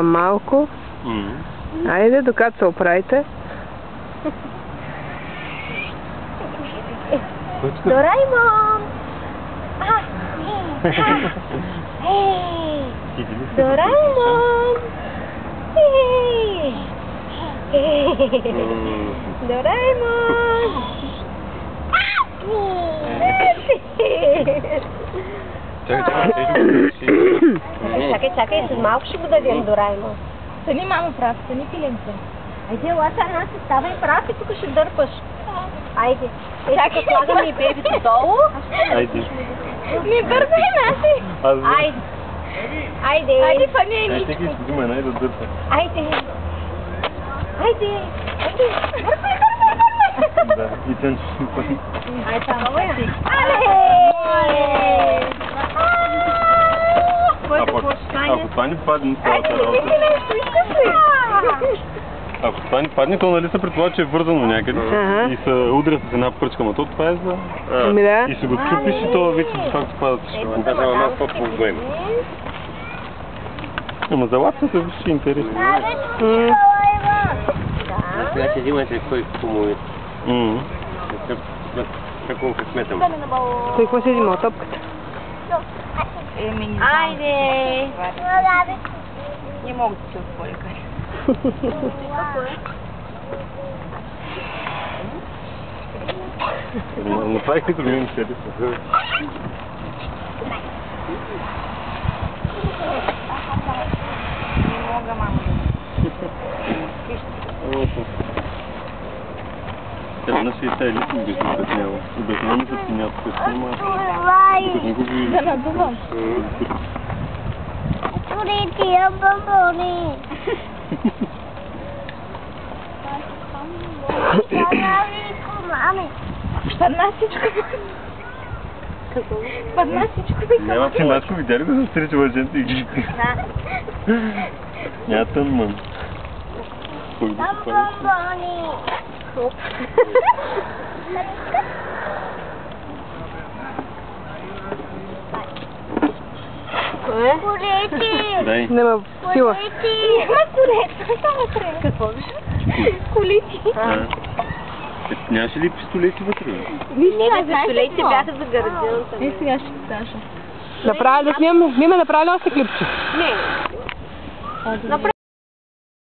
Малко. Айде, докато се оправите. Дораймон! Дораймон! Дораймон! Чакай, с малко ще го дадем Дораймон. Стани, мамо, прав, стани, пиленце. Айде, лаша, една си става и прав и тук ще дърпаш. Айде. Чакай, слагаме и бебито долу. Айде. Не дърпай, Наси! Айде. Айде. Айде, фани, Ай, всеки изподима една и да дърпа. Айде. Айде. Айде. Дърпай. Да, и тън ще пъти. Айде, там, Наси. Ако това ни падне цялата работа... Ако това ни падне, то нали се предполага, че е вързано някъде и се удря с една пръчка, но то това е за... И се го чупиш и това вече de facto падат. Ама това е малко по-проблем. Ама за лапсата виж интересно. Сега ще взимате кой хумови. Какво късметам? Той какво се взима от топката? Айде. Не мога да се отворя. Но това е като ми интересно. Не мога, мамо. Трябва да си е лично обяснява. Обяснява ми се синята костюма. Да надувам. Тия бомбони. Парнасичко. Парнасичко. Няма си Начко, видя ли го за срещу лъженци и грите? Няма тън, мън. Кой да се прави? Куреци! Дай. Нема сила. Няма курец. Само трябва. Какво беше? Колици. Нямаше ли пистолети вътре? Не, пистолетите бяха за гардината. И сега ще ти кажа. Направи да снимаме направили още клипче. Не.